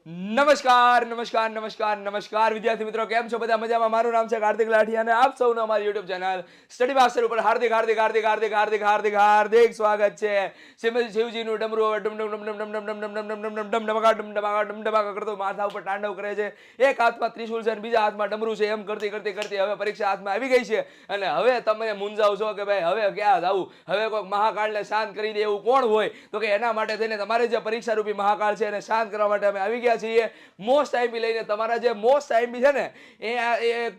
નમસ્કાર નમસ્કાર નમસ્કાર નમસ્કાર વિદ્યાર્થી મિત્રો, કેમ છો બધા? મજામાં? મારું નામ છે કાર્તિક લાઠી અને આપ સૌનું અમારી YouTube ચેનલ સ્ટડી માસ્ટર ઉપર હાર્દિક હાર્દિક હાર્દિક હાર્દિક હાર્દિક હાર્દિક હાર્દિક સ્વાગત છે. શિવજીનું ડમરું હવે ડમ ડમ ડમ ડમ ડમ ડમ ડમ ડમ ડમ ડમ ડમ ડમકા ડમ ડમકા ડમ ડમકા કરતો માથા ઉપર તાંડવ કરે છે. એક હાથમાં ત્રિશુલ છે અને બીજા હાથમાં ડમરું છે. એમ કરતી કરતી કરતી હવે પરીક્ષા હાથમાં આવી ગઈ છે અને હવે તમે મૂંઝાવ છો કે ભાઈ હવે ક્યાં જવું, હવે કોઈક મહાકાળને શાંત કરી દે એવું કોણ હોય? તો કે એના માટે થઈને તમારે જે પરીક્ષા રૂપી મહાકાળ છે એને શાંત કરવા માટે અમે આવી ગયા છીએ. મોસ્ટ આઈપી લઈને તમારા જે મોસ્ટ આઈપી છે ને એ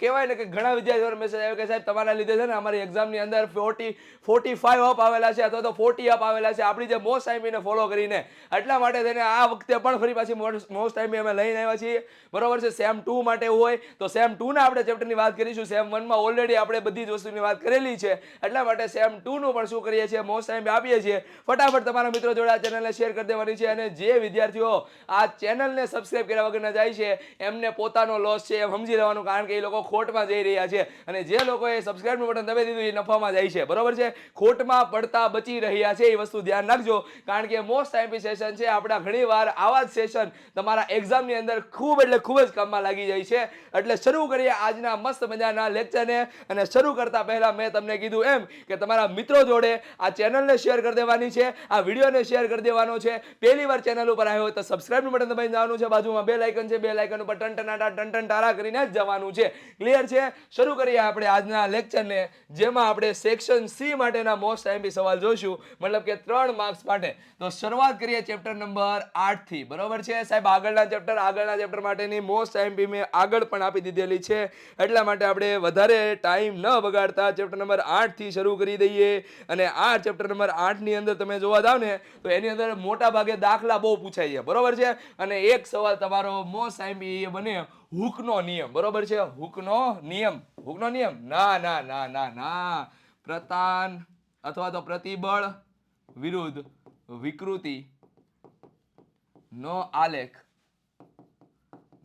કહેવાય ને કે ઘણા વિદ્યાર્થીઓનો મેસેજ આવ્યો કે સાહેબ તમારા લીધે છે ને અમારી એક્ઝામની અંદર 45 અપ આવેલા છે અથવા તો 40 અપ આવેલા છે આપણી જે મોસ્ટ આઈપીને ફોલો કરીને. એટલા માટે થઈને આ વખતે પણ ફરી પાછી મોસ્ટ આઈપી અમે લઈને આવ્યા છીએ. બરોબર છે? સેમ 2 માટે હોય તો સેમ 2 ના આપણે ચેપ્ટરની વાત કરીશું. સેમ 1 માં ઓલરેડી આપણે બધી જ વસ્તુની વાત કરેલી છે. એટલા માટે સેમ 2 નું પણ શું કરીએ છીએ, મોસ્ટ આઈપી આપીએ છીએ. ફટાફટ તમારા મિત્રો જોડે આ ચેનલને શેર કરી દેવાની છે અને જે વિદ્યાર્થીઓ આ ચેનલને સબસ્ક્રાઇબ કર્યા વગરના જાય છે એમને પોતાનો લોસ છે એમ સમજી લેવાનું, કારણ કે એ લોકો ખોટમાં જઈ રહ્યા છે અને જે લોકોએ સબસ્ક્રાઇબનું બટન દબાવી દીધું એ નફામાં જાય છે. બરોબર છે? ખોટમાં પડતા બચી રહ્યા છે એ વસ્તુ ધ્યાન રાખજો, કારણ કે મોસ્ટ આઈપી સેશન છે આપણા. ઘણી વાર આવા જ સેશન તમારા એક્ઝામની અંદર ખૂબ એટલે ખૂબ જ કામમાં લાગી જાય છે. એટલે શરૂ કરીએ આજના મસ્ત મજાના લેક્ચરને. અને શરૂ કરતા પહેલા મેં તમને કીધું એમ કે તમારા મિત્રો જોડે આ ચેનલને શેર કરી દેવાની છે, આ વિડીયોને શેર કરી દેવાનો છે. પહેલી વાર ચેનલ ઉપર આવ્યો હોય તો સબસ્ક્રાઇબનું બટન દબાવી જવાનું છે. બાજુમાં બેલ આઇકન છે, બેલ આઇકન ઉપર ટન ટારા કરીને જ જવાનું છે. ક્લિયર છે? શરૂ કરીએ આપણે આજના લેક્ચરને, જેમાં આપણે સેક્શન સી માટેના મોસ્ટ આઈએમપી સવાલ જોઈશું, મતલબ કે 3 માર્ક્સ માટે. તો શરૂઆત કરીએ ચેપ્ટર નંબર 8 થી. બરોબર છે સાહેબ? આગળના ચેપ્ટર માટેની મોસ્ટ આઈએમપી મેં આગળ પણ આપી દીધેલી છે. એટલા માટે આપણે વધારે ટાઈમ ન બગાડતા ચેપ્ટર નંબર 8 થી શરૂ કરી દઈએ. અને આ ચેપ્ટર નંબર 8 ની અંદર તમે જોવા જાવ ને તો એની અંદર મોટા ભાગે દાખલા બહુ પૂછાય છે. બરોબર છે? અને એક સવાલ તમારો મોસ્ટ આઈએમપી બને હૂકનો નિયમ. બરોબર છે? હૂકનો નિયમ. હૂકનો નિયમ ના ના ના ના ના પ્રતાન અથવા તો પ્રતિબળ વિરુદ્ધ વિકૃતિ નો આલેખ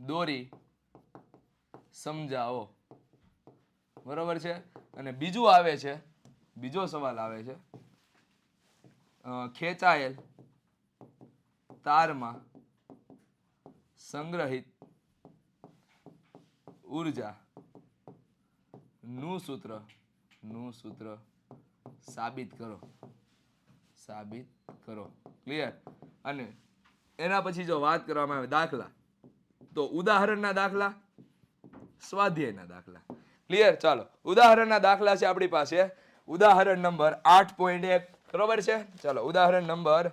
દોરી સમજાવો. બરોબર છે? અને બીજું આવે છે, બીજો સવાલ આવે છે, ખેંચાયેલ તારમાં સંગ્રહિત ઉર્જા નું સૂત્ર સાબિત કરો. ક્લિયર? અને એના પછી જો વાત કરવામાં આવે દાખલા, તો ઉદાહરણના દાખલા, સ્વાધ્યાયના દાખલા. ક્લિયર? ચાલો, ઉદાહરણના દાખલા છે આપણી પાસે. ઉદાહરણ નંબર 8.1. બરોબર છે? ચાલો, ઉદાહરણ નંબર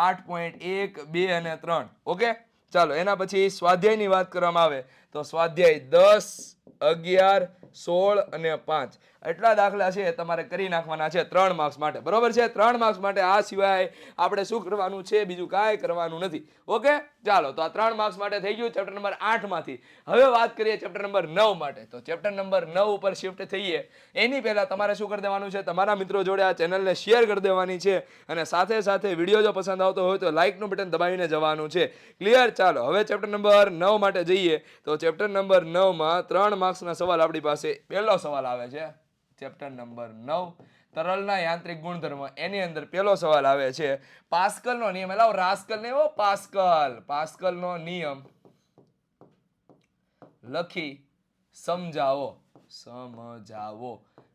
8.1, 2 અને 3. ઓકે, ચાલો. એના પછી સ્વાધ્યાયની વાત કરવામાં આવે તો સ્વાધ્યાય 10, 11, 16 અને 5 એટલા દાખલા છે તમારે કરી નાખવાના છે 3 માર્ક્સ માટે. બરોબર છે? 3 માર્ક્સ માટે. આ સિવાય આપણે શું કરવાનું છે? બીજું કાંઈ કરવાનું નથી. ઓકે, ચાલો. તો આ 3 માર્ક્સ માટે થઈ ગયું ચેપ્ટર નંબર 8 માંથી. હવે વાત કરીએ ચેપ્ટર નંબર 9 માટે. તો ચેપ્ટર નંબર 9 ઉપર શિફ્ટ થઈએ એની પહેલા તમારે શું કરી દેવાનું છે? તમારા મિત્રો જોડે આ ચેનલને શેર કરી દેવાની છે અને સાથે સાથે વિડીયો જો પસંદ આવતો હોય તો લાઇકનું બટન દબાવીને જવાનું છે. ક્લિયર? ચાલો, હવે ચેપ્ટર નંબર 9 માટે જઈએ. તો ચેપ્ટર નંબર 9 માં 3 માર્ક્સના સવાલ આપણી પાસે. પહેલો સવાલ આવે છે ચેપ્ટર નંબર 9, તરલના યાંત્રિક ગુણધર્મ. એની અંદર પહેલો સવાલ આવે છે પાસ્કલનો નિયમ. એટલે રાસ્કલ ને પાસ્કલનો નિયમ લખી સમજાવો.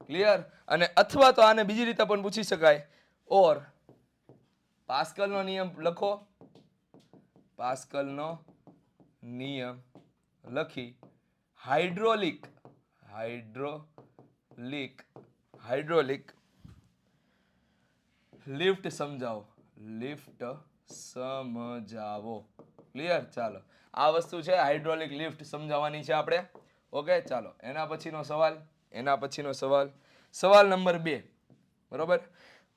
ક્લિયર? અને અથવા તો આને બીજી રીતે પણ પૂછી શકાય, ઓર પાસ્કલનો નિયમ લખો. પાસ્કલનો નિયમ લખી હાઇડ્રોલિક લિફ્ટ સમજાવો. ક્લિયર? ચાલો, આ વસ્તુ છે હાઇડ્રોલિક લિફ્ટ સમજાવવાની છે આપણે. ઓકે, ચાલો. એના પછીનો સવાલ નંબર 2. બરોબર?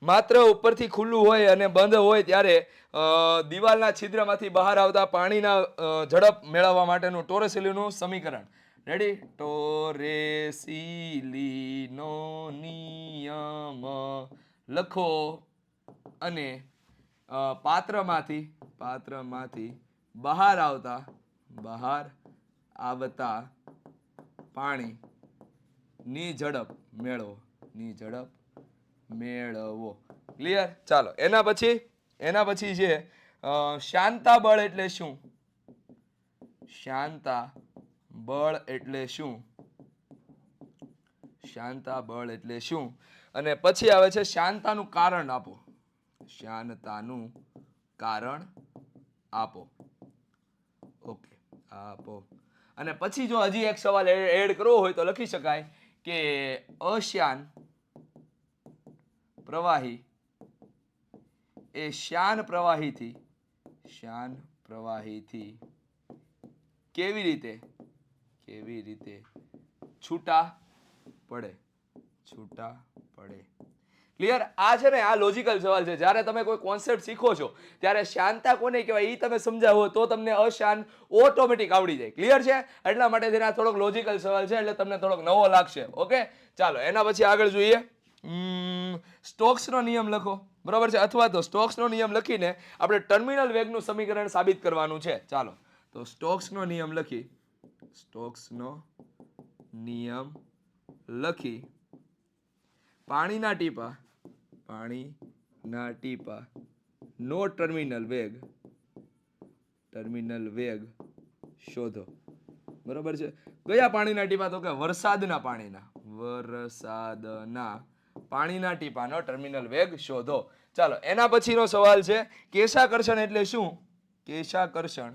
માત્ર ઉપરથી ખુલ્લું હોય અને બંધ હોય ત્યારે દિવાલના છિદ્રમાંથી બહાર આવતા પાણીના ઝડપ મેળવવા માટેનું ટોરેસિલીનું સમીકરણ. રેડી? ટોરેસિલીનો નિયમ લખો અને પાત્રમાંથી બહાર આવતા પાણીની ઝડપ મેળવો. ક્લિયર? ચાલો, એના પછી છે શાંતા બળ એટલે શું? શાંતા બળ એટલે શું? શાંતા બળ એટલે શું? અને પછી આવે છે શાંતાનું કારણ આપો. શાંતાનું કારણ આપો. ઓકે, આપો. અને પછી જો હજી એક સવાલ એડ કરવો હોય તો લખી શકાય કે અશાન પ્રવાહી એ શાન પ્રવાહીથી કેવી રીતે છૂટા પડે? ક્લિયર? આ છે ને, આ લોજિકલ સવાલ છે. જ્યારે તમે કોઈ કોન્સેપ્ટ શીખો છો ત્યારે શાંતા કોને કહેવાય એ તમે સમજાવો તો તમને અશાન ઓટોમેટિક આવડી જાય. ક્લિયર છે? એટલા માટે આ થોડોક લોજિકલ સવાલ છે, એટલે તમને થોડોક નવો લાગશે. ઓકે, ચાલો એના પછી આગળ જોઈએ. સ્ટોક્સનો નિયમ લખો. બરોબર છે? અથવા તો સ્ટોક્સનો નિયમ લખીને આપણે ટર્મિનલ વેગનું સમીકરણ સાબિત કરવાનું છે. ચાલો તો સ્ટોક્સનો નિયમ લખી પાણીના ટીપા નો ટર્મિનલ વેગ શોધો. બરોબર છે? કયા પાણીના ટીપા? તો કે વરસાદના પાણીના ટીપાનો ટર્મિનલ વેગ શોધો. ચાલો એના પછીનો સવાલ છે કેશાકર્ષણ એટલે શું? કેશાકર્ષણ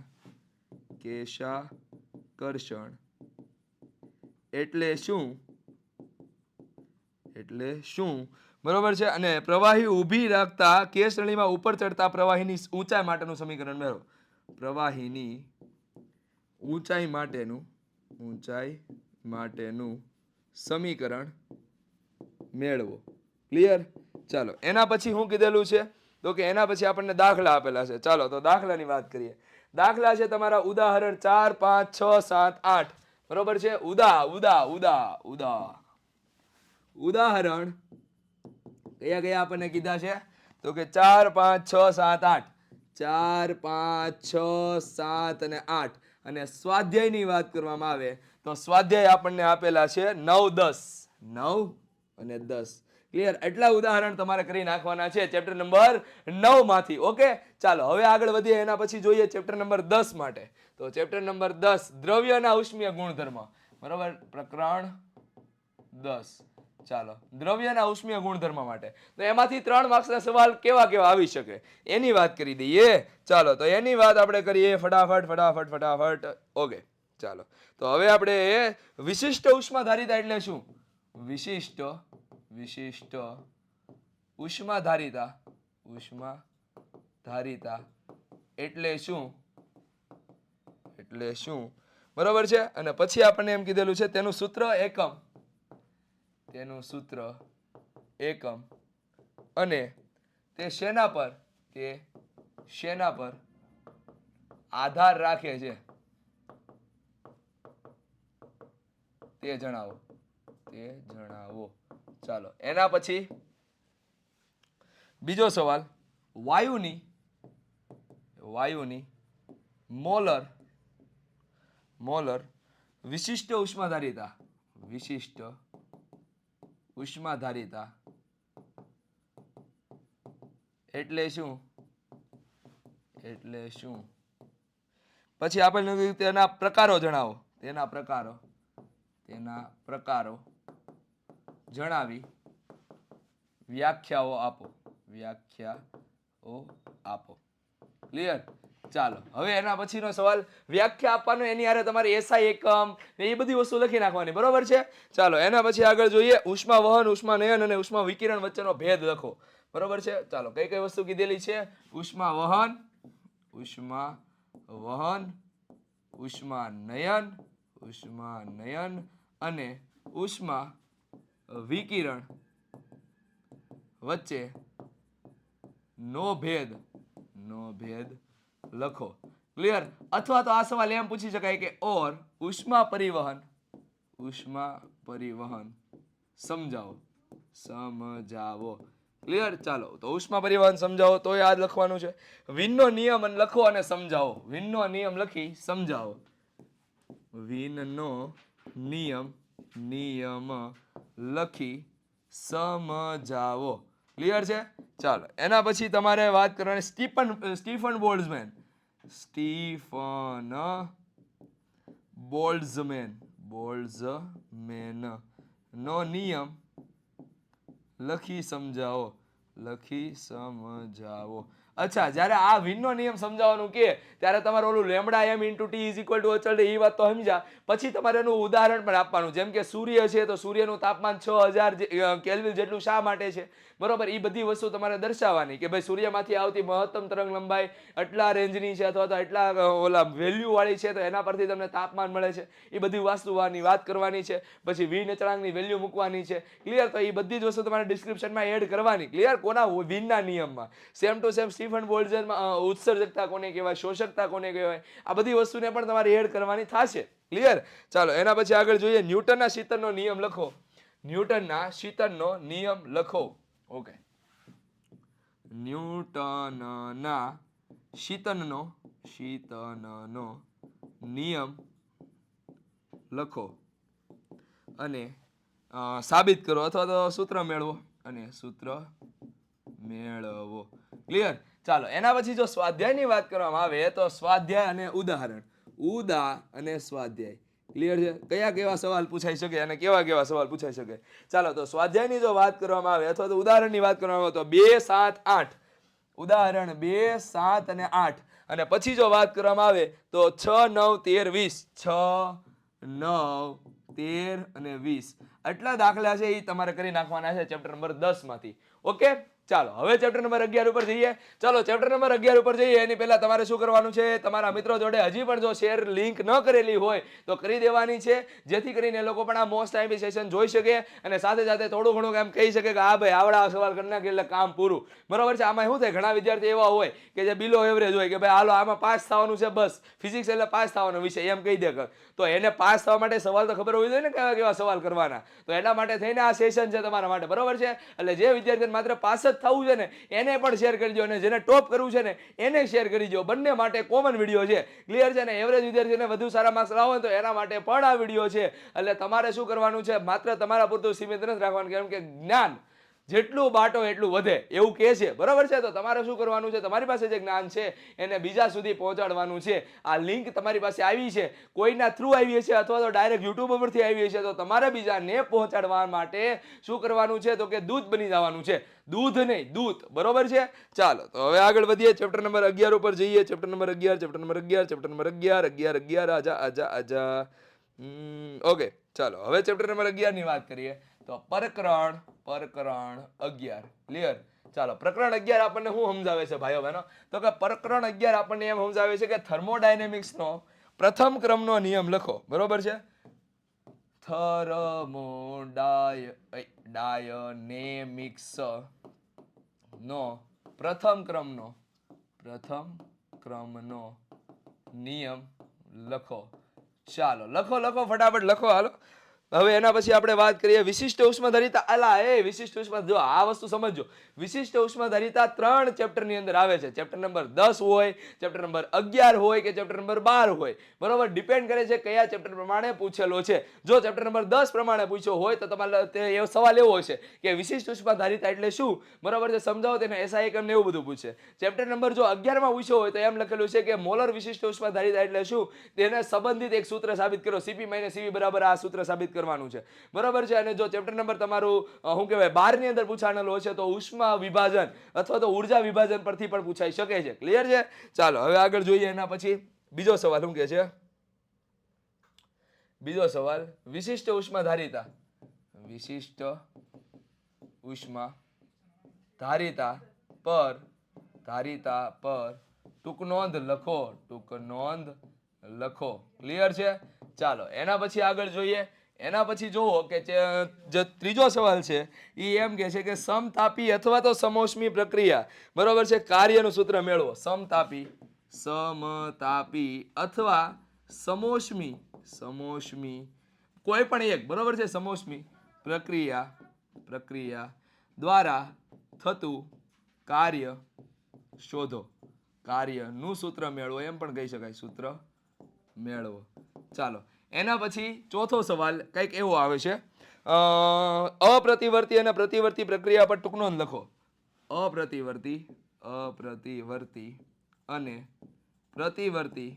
એટલે શું? બરોબર છે? અને પ્રવાહી ઊભી રાખતા કે શ્રેણીમાં ઉપર ચડતા પ્રવાહીની ઊંચાઈ માટેનું સમીકરણ મેળવો. પ્રવાહીની ઊંચાઈ માટેનું સમીકરણ મેળવો. ક્લિયર? ચાલો એના પછી શું કીધેલું છે? તો કે એના પછી આપણને દાખલા આપેલા છે. ચાલો તો દાખલાની વાત કરીએ. દાખલા છે તમારા ઉદાહરણ 4, 5, 6, 7, 8. બરોબર છે? ઉદાહરણ કયા આપણને કીધા છે? તો કે 4, 5, 6, 7, 8. 4, 5, 6, 7 અને 8. અને સ્વાધ્યાયની વાત કરવામાં આવે તો સ્વાધ્યાય આપણને આપેલા છે 9, 10. 9 અને 10. ક્લિયર? એટલા ઉદાહરણ તમારે કરી નાખવાના છે ચેપ્ટર નંબર 9 માંથી. ઓકે, ચાલો હવે આગળ વધીએ. એના પછી જોઈએ ચેપ્ટર નંબર 10 માટે. તો ચેપ્ટર નંબર 10 દ્રવ્યના ઉષ્મીય ગુણધર્મ. બરોબર? પ્રકરણ 10. ચાલો, દ્રવ્યના ઉષ્મીય ગુણધર્મ માટે તો એમાંથી 3 માર્ક્સના સવાલ કેવા આવી શકે એની વાત કરી દઈએ. ચાલો તો એની વાત આપણે કરીએ ફટાફટ. ઓકે, ચાલો તો હવે આપણે વિશિષ્ટ ઉષ્માધારિતા એટલે શું? વિશિષ્ટ ઉષ્માધારિતા એટલે શું? બરોબર છે? અને પછી આપણને એમ કીધેલું છે તેનું સૂત્ર એકમ અને તે શેના પર આધાર રાખે છે તે જણાવો. ચાલો એના પછી બીજો સવાલ, વાયુની મોલર વિશિષ્ટ ઉષ્માધારિતા એટલે શું? પછી આપણને તેના પ્રકારો જણાવો. તેના પ્રકારો જણાવી વ્યાખ્યાઓ આપો. ક્લિયર? ચાલો હવે એના પછીનો સવાલ વ્યાખ્યા આપવાનો, એની હારે તમારે એસઆઈ એકમ એ બધી વસ્તુ લખી નાખવાની. બરોબર છે? ચાલો એના પછી આગળ જોઈએ ઉષ્મા વહન, ઉષ્મા નયન અને ઉષ્મા વિકિરણ વચ્ચેનો ભેદ લખો. બરોબર છે? ચાલો કઈ વસ્તુ કીધેલી છે? ઉષ્મા વહન, ઉષ્મા નયન અને ઉષ્મા વિકિરણ વચ્ચે નો ભેદ લખો. ક્લિયર? અથવા તો આ સવાલ એમ પૂછી શકાય કે ઓર ઉષ્મા પરિવહન સમજાવો. ક્લિયર? ચાલો તો ઉષ્મા પરિવહન સમજાવો તો યાદ લખવાનું છે. વિનનો નિયમ લખો અને સમજાવો. વિનનો નિયમ લખી સમજાવો. વિનનો નિયમ લખી સમજાવો. ક્લિયર છે? ચાલો એના પછી તમારે વાત કરવાની સ્ટીફન બોલ્ટ્ઝમેન બોલ્ટ્ઝમેન નો નિયમ લખી સમજાવો. અચ્છા, જ્યારે આ વિનનો નિયમ સમજાવવાનું કે ત્યારે તમારે ઓલું lambda m into t is equal to અચળ એ વાત તો સમજ્યા. પછી તમારે એનું ઉદાહરણ પણ આપવાનું, જેમ કે સૂર્ય છે તો સૂર્યનું તાપમાન 6000 કેલ્વિન જેટલું શા માટે છે, બરોબર. એ બધી વસ્તુ તમારે દર્શાવવાની કે ભાઈ સૂર્યમાંથી આવતી મહત્તમ તરંગ લંબાઈ આટલા રેન્જની છે અથવા તો આટલા ઓલા વેલ્યુ વાળી છે, તો એના પરથી તમને તાપમાન મળે છે. એ બધી વસ્તુની વાત કરવાની છે. પછી વિન અચળાંકની વેલ્યુ મૂકવાની છે. ક્લિયર? તો એ બધી જ વસ્તુ તમારે ડિસ્ક્રિપ્શનમાં એડ કરવાની. ક્લિયર? કોના? વિનના નિયમમાં. સેમ ટુ સેમ સ્ટીફન બોલ્ટ્ઝમેનમાં ઉત્સર્જકતા કોને કહેવાય, શોષકતા કોને કહેવાય, આ બધી વસ્તુને પણ તમારે એડ કરવાની થશે. ક્લિયર? ચાલો એના પછી આગળ જોઈએ. ન્યૂટનના શીતળનો નિયમ લખો. ન્યૂટનના શીતળનો નિયમ લખો. ઓકે, ન્યૂટનના શીતળનો નિયમ લખો અને સાબિત કરો અથવા તો સૂત્ર મેળવો. ક્લિયર? ચાલો એના પછી જો સ્વાધ્યાયની વાત કરવામાં આવે તો સ્વાધ્યાય અને ઉદાહરણ, અને સ્વાધ્યાય. ક્લિયર છે? કયા કેવા સવાલ પૂછાઈ શકે અને કેવા સવાલ પૂછાઈ શકે. ચાલો તો સ્વાધ્યાયની જો વાત કરવામાં આવે અથવા તો ઉદાહરણની વાત કરવામાં આવે તો 2, 7, 8. ઉદાહરણ 2, 7 અને 8. અને પછી જો વાત કરવામાં આવે તો 6, 9, 13, 20. 6, 9, 13 અને 20 આટલા દાખલા છે એ તમારે કરી નાખવાના છે ચેપ્ટર નંબર 10 માંથી. ઓકે, ચાલો હવે ચેપ્ટર નંબર 11 ઉપર જઈએ. ચાલો ચેપ્ટર નંબર 11 ઉપર જઈએ એની પહેલા તમારે શું કરવાનું છે, તમારા મિત્રો જોડે હજી પણ જો શેર લિંક ન કરેલી હોય તો કરી દેવાની છે, જેથી કરીને એ લોકો પણ આ મોસ્ટ આઈએમપી સેશન જોઈ શકે અને સાથે સાથે થોડું ઘણું એમ કહી શકે કે હા ભાઈ આવડા સવાલ કરી નાખે એટલે કામ પૂરું. બરોબર છે? આમાં શું થાય, ઘણા વિદ્યાર્થી એવા હોય કે જે બિલો એવરેજ હોય કે ભાઈ હાલો આમાં પાસ થવાનું છે, બસ ફિઝિક્સ એટલે પાસ થવાનો વિષય એમ કહી દે. તો એને પાસ થવા માટે સવાલ તો ખબર હોવી જોઈએ ને કેવા સવાલ કરવાના. તો એના માટે થઈને આ સેશન છે તમારા માટે. બરોબર છે? એટલે જે વિદ્યાર્થીને માત્ર પાસ જ થવું છે ને એને પણ શેર કરી દો અને જેને ટોપ કરવું છે ને એને શેર કરી દો. બંને માટે કોમન વિડીયો છે. ક્લિયર છે ને? એવરેજ વિદ્યાર્થીને વધુ સારા માર્ક્સ લાવો તો એના માટે પણ આ વિડીયો છે. એટલે તમારે શું કરવાનું છે, માત્ર તમારા પૂરતું સીમિત નથી રાખવાનું, કેમ કે જ્ઞાન જેટલું બાટો એટલું વધે એવું કહે છે. બરોબર છે? તો તમારે શું કરવાનું છે, તમારી પાસે જે જ્ઞાન છે એને બીજા સુધી પહોંચાડવાનું છે. આ લિંક તમારી પાસે આવી છે, કોઈના થ્રુ આવી હશે અથવા તો ડાયરેક્ટ યુટ્યુબ ઉપરથી આવી હશે, તો તમારે બીજાને પહોંચાડવા માટે શું કરવાનું છે, તો કે દૂત બની જવાનું છે. દૂધ નહીં, દૂત. બરોબર છે? ચાલો તો હવે આગળ વધીએ. ચેપ્ટર નંબર 11 ઉપર જઈએ. Chapter number 11. આજા. ઓકે, ચાલો હવે ચેપ્ટર નંબર 11 ની વાત કરીએ તો પ્રકરણ 11. ક્લિયર? ચાલો પ્રકરણ 11 આપણને શું સમજાવે છે ભાઈઓ બહેનો, તો કે પ્રકરણ 11 આપણને એમ સમજાવે છે કે થર્મોડાયનેમિક્સનો પ્રથમ ક્રમનો નિયમ લખો. બરોબર છે? થર્મોડાયનેમિક્સ નો પ્રથમ ક્રમનો નિયમ લખો. ચાલો લખો ફટાફટ લખો. હાલો હવે એના પછી આપણે વાત કરીએ વિશિષ્ટ ઉષ્માધારિતા. વિશિષ્ટ ઉષ્મા, જો આ વસ્તુ સમજો, વિશિષ્ટ ઉષ્માધારિતા 3 ચેપ્ટર ની અંદર આવે છે. ચેપ્ટર નંબર 10 હોય, ચેપ્ટર નંબર 11 હોય કે ચેપ્ટર નંબર 12 હોય. બરોબર? ડિપેન્ડ કરે છે કયા ચેપ્ટર પ્રમાણે પૂછેલો છે. જો ચેપ્ટર નંબર 10 પ્રમાણે પૂછ્યો હોય તો તમારે એવો સવાલ એવો હશે કે વિશિષ્ટ ઉષ્માધારિતા એટલે શું? બરોબર છે? સમજાવો તેને એસઆઈ એકમ ને એવું બધું પૂછે. ચેપ્ટર નંબર જો 11 માં પૂછ્યો હોય તો એમ લખેલું છે કે મોલર વિશિષ્ટ ઉષ્માધારિતા એટલે શું, તેને સંબંધિત એક સૂત્ર સાબિત કરો. CP - CV બરાબર આ સૂત્ર સાબિત કરવાનું છે. બરોબર છે? અને જો ચેપ્ટર નંબર તમારું શું કહેવાય 12 ની અંદર પૂછાણેલો હશે તો ઉષ્મા વિભાજન અથવા તો ઉર્જા વિભાજન પરથી પણ પૂછાઈ શકે છે. ક્લિયર છે? ચાલો હવે આગળ જોઈએ. એના પછી બીજો સવાલ શું કહે છે? બીજો સવાલ, વિશિષ્ટ ઉષ્માધારિતા પર ટૂંક નોંધ લખો. ક્લિયર છે? ચાલો એના પછી આગળ જોઈએ. એના પછી જોવો કે જે ત્રીજો સવાલ છે એ એમ કે છે કે સમતાપી અથવા તો સમોષ્મી પ્રક્રિયા, બરોબર છે, કાર્યનું સૂત્ર મેળવો. સમતાપી અથવા સમોષ્મી કોઈ પણ એક, બરોબર છે, સમોષ્મી પ્રક્રિયા દ્વારા થતું કાર્ય શોધો. કાર્યનું સૂત્ર મેળવો એમ પણ કહી શકાય, સૂત્ર મેળવો. ચાલો એના પછી ચોથો સવાલ કંઈક એવો આવે છે, અપ્રતિવર્તી અને પ્રતિવર્તી પ્રક્રિયા પર ટૂંક નોંધ લખો. અપ્રતિવર્તી અને પ્રતિવર્તી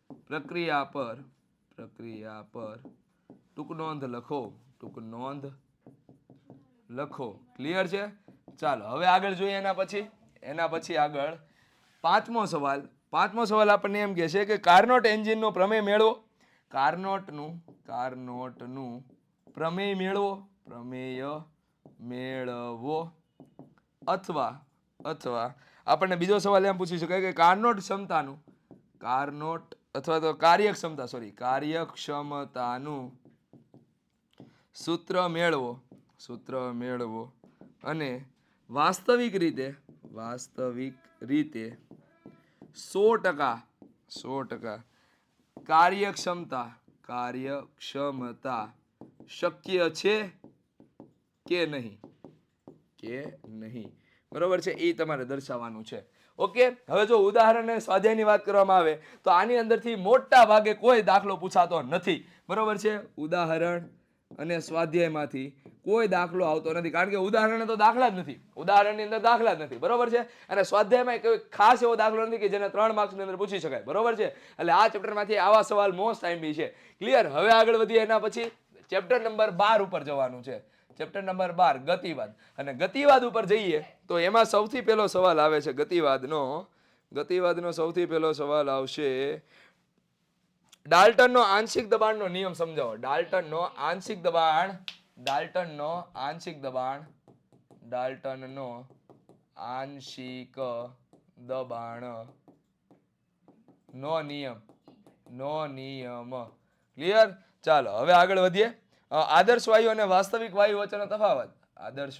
પ્રક્રિયા પર ટૂંક નોંધ લખો. ક્લિયર છે? ચાલો હવે આગળ જોઈએ. એના પછી આગળ પાંચમો સવાલ આપણને એમ કહે છે કે કાર્નોટ એન્જિનનો પ્રમેય મેળવો. કાર્નોટનું પ્રમેય મેળવો અથવા આપણને બીજો સવાલ એમ પૂછી શકાય કે કાર્યક્ષમતાનું સૂત્ર મેળવો અને વાસ્તવિક રીતે 100% કાર્યક્ષમતા શક્ય છે કે નહીં. બરોબર છે? એ તમારે દર્શાવવાનું છે. ઓકે, હવે જો ઉદાહરણ અને સ્વાધ્યાયની વાત કરવામાં આવે તો આની અંદરથી મોટા ભાગે કોઈ દાખલો પૂછાતો નથી. બરોબર છે? ઉદાહરણ અને સ્વાધ્યાયમાંથી કોઈ દાખલો આવતો નથી, કારણ કે ઉદાહરણની અંદર દાખલા જ નથી. બરોબર છે? અને સ્વાધ્યાયમાં કોઈ ખાસ એવો દાખલો નથી કે જેને 3 માર્ક્સની અંદર પૂછી શકાય. બરોબર છે? એટલે આ ચેપ્ટરમાંથી આવા સવાલ મોસ્ટ ટાઈમલી છે. ક્લિયર? હવે આગળ વધીએ. એના પછી ચેપ્ટર નંબર 12 ઉપર જવાનું છે. Chapter number 12 ગતિવાદ. અને ગતિવાદ ઉપર જઈએ તો એમાં સૌથી પહેલો સવાલ આવે છે ગતિવાદનો સૌથી પહેલો સવાલ આવશે. ડાલ્ટનનો આંશિક દબાણનો નિયમ સમજાવો. ડાલ્ટનનો આંશિક દબાણનો નિયમ. ક્લિયર? ચાલો હવે આગળ વધીએ. આદર્શ વાયુ અને વાસ્તવિક વાયુ વચ્ચેનો તફાવત. આદર્શ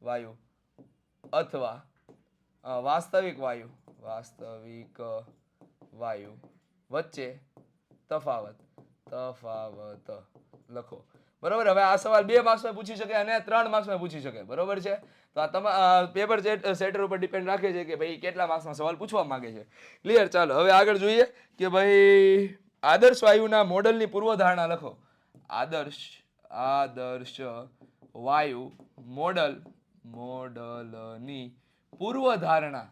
વાયુ અથવા વાસ્તવિક વાયુ વચ્ચે તફાવત લખો. બરોબર? હવે આ સવાલ 2 માર્ક્સમાં પૂછી શકે અને 3 માર્ક્સમાં પૂછી શકે. બરોબર છે? તો આ પેપર સેટર ઉપર ડિપેન્ડ રાખે છે કે ભાઈ કેટલા માર્ક્સમાં સવાલ પૂછવા માંગે છે. ક્લિયર? ચાલો હવે આગળ જોઈએ કે ભાઈ આદર્શ વાયુના મોડલની પૂર્વધારણા લખો. આદર્શ વાયુ મોડલની પૂર્વધારણા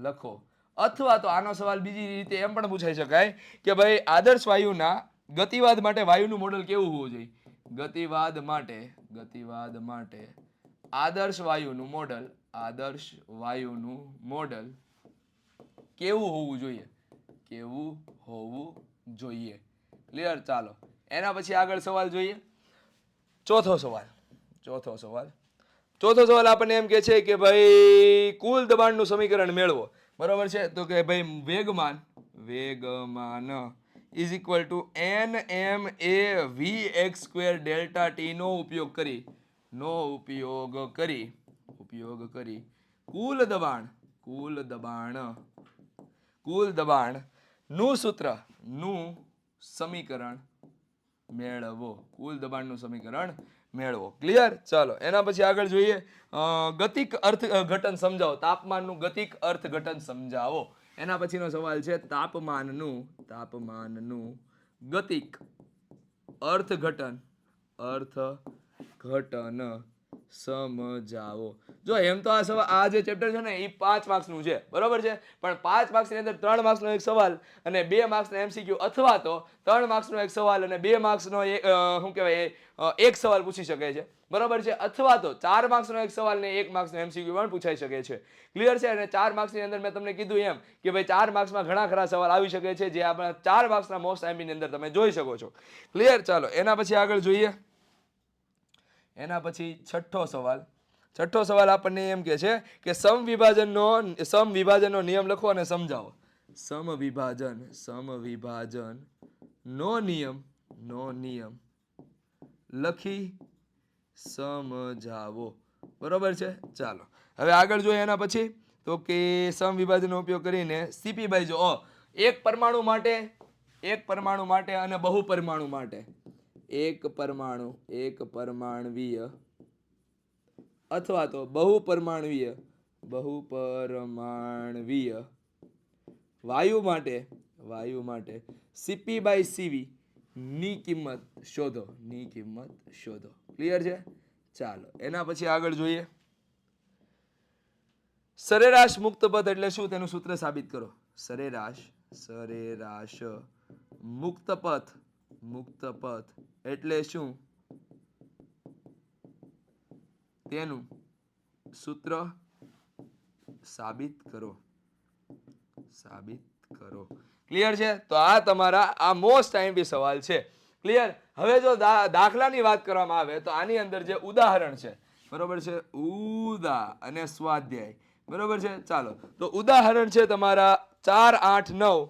લખો. અથવા તો આનો સવાલ બીજી રીતે એમ પણ પૂછાઈ શકાય કે ભાઈ આદર્શ વાયુના ગતિવાદ માટે વાયુનું મોડલ કેવું હોવું જોઈએ. ગતિવાદ માટે આદર્શ વાયુનું મોડલ કેવું હોવું જોઈએ. ક્લિયર? ચાલો એના પછી આગળ સવાલ જોઈએ. ચોથો સવાલ આપણને એમ કહે છે કે ભાઈ કુલ દબાણનું સમીકરણ મેળવો. બરોબર છે? તો કે ભાઈ વેગમાન is equal to NMAVx² delta T નો ઉપયોગ કરી કુલ દબાણનું સમીકરણ મેળવો. ક્લિયર? ચાલો એના પછી આગળ જોઈએ. ગતિક અર્થઘટન સમજાવો. તાપમાનનું ગતિક અર્થઘટન સમજાવો. એના પછીનો સવાલ છે તાપમાનનું ગતિક અર્થઘટન સમજાવો. જો એમ તો આ જે ચેપ્ટર છે ને એ 5 માર્ક્સનું છે. બરોબર છે? પણ 5 માર્ક્સની અંદર 3 માર્ક્સનો એક સવાલ અને 2 માર્ક્સનો MCQ અથવા તો 3 માર્ક્સનો એક સવાલ અને 2 માર્ક્સનો એક સવાલ પૂછી શકે છે. બરોબર છે? અથવા તો 4 માર્ક્સનો એક સવાલ ને 1 માર્ક્સનો MCQ પણ પૂછાઈ શકે છે. ક્લિયર છે? અને 4 માર્ક્સની અંદર મેં તમને કીધું એમ કે ભાઈ 4 માર્ક્સમાં ઘણા ખરા સવાલ આવી શકે છે જે આપણા 4 માર્ક્સના મોસ્ટ આઈએમપી ની અંદર તમે જોઈ શકો છો. ક્લિયર? ચાલો એના પછી આગળ જોઈએ. એના પછી છઠ્ઠો સવાલ આપણને એમ કહે છે કે સમવિભાજનનો નિયમ લખો અને સમજાવો. સમવિભાજનનો નિયમ લખી સમજાવો. બરોબર છે? ચાલો હવે આગળ જોઈએ. એના પછી તો કે સમવિભાજનનો ઉપયોગ કરીને CP બાય જો એક પરમાણુ માટે અને બહુપરમાણુ માટે એક પરમાણવીય અથવા તો બહુપરમાણવીય વાયુ માટે CP બાય CV ની કિંમત શોધો. ક્લિયર છે? ચાલો એના પછી આગળ જોઈએ. સરેરાશ મુક્ત પથ એટલે શું? તેનું સૂત્ર સાબિત કરો. સરેરાશ મુક્ત પથ એટલે શું? તેનું સૂત્ર સાબિત કરો. ક્લિયર છે? તો આ તમારા આ મોસ્ટ આઈએમપી સવાલ છે. ક્લિયર? હવે જો દાખલાની વાત કરવામાં આવે તો આની અંદર જે ઉદાહરણ છે, બરોબર છે, ઉદા અને સ્વાધ્યાય, બરોબર છે. ચાલો તો ઉદાહરણ છે તમારા 4, 8, 9,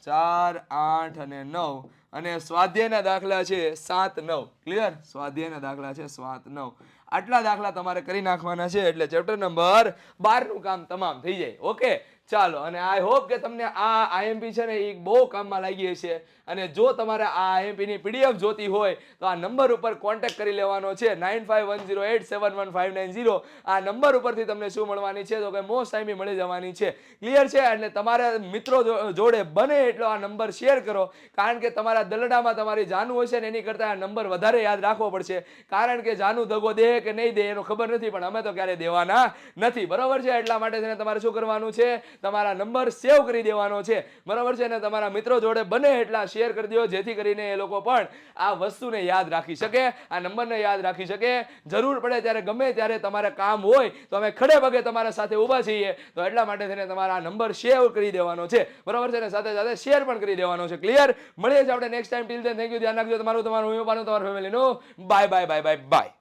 4, 8 અને 9, અને સ્વાધ્યાયના દાખલા છે 7, 9. ક્લિયર? સ્વાધ્યાયના દાખલા છે 7, 9. આટલા દાખલા તમારે કરી નાખવાના છે એટલે ચેપ્ટર નંબર 12 નું કામ તમામ થઈ જાય. ઓકે, ચાલો. અને આઈ હોપ કે તમને આ આઈએમપી છે ને એ બહુ કામમાં લાગી હશે. અને જો તમારે આ આઈએમપી ની પીડીએફ જોતી હોય તો આ નંબર ઉપર કોન્ટેક્ટ કરી લેવાનો છે 9510871590. આ નંબર ઉપરથી તમને શું મળવાની છે? તો કે મોસ્ટ આઈએમપી મળી જવાની છે. ક્લિયર છે? એટલે તમારા મિત્રો જોડે બને એટલો આ નંબર શેર કરો, કારણ કે તમારા દલડામાં તમારી જાનુ હશે ને એની કરતા આ નંબર વધારે યાદ રાખવો પડશે, કારણ કે જાનુ દગો દે કે નહીં દે એનો ખબર નથી, પણ અમે તો ક્યારે દેવાના નથી. બરોબર છે? એટલા માટે છે ને તમારે શું કરવાનું છે? તમારા નંબર સેવ કરી દેવાનો છે. બરોબર છે? અને તમારા મિત્રો જોડે બને એટલા શેર કરી દો, જેથી કરીને એ લોકો પણ આ વસ્તુને યાદ રાખી શકે, આ નંબરને યાદ રાખી શકે. જરૂર પડે ત્યારે ગમે ત્યારે તમારે કામ હોય તો અમે ખડે પગે તમારા સાથે ઊભા છીએ. તો એટલા માટે થઈને તમારા આ નંબર સેવ કરી દેવાનો છે. બરોબર છે? અને સાથે સાથે શેર પણ કરી દેવાનો છે. ક્લિયર? મળીએ છીએ આપણે next time. Till then thank you. ધ્યાન રાખજો તમારું હું તમારું ફેમિલીનું. Bye bye bye bye by.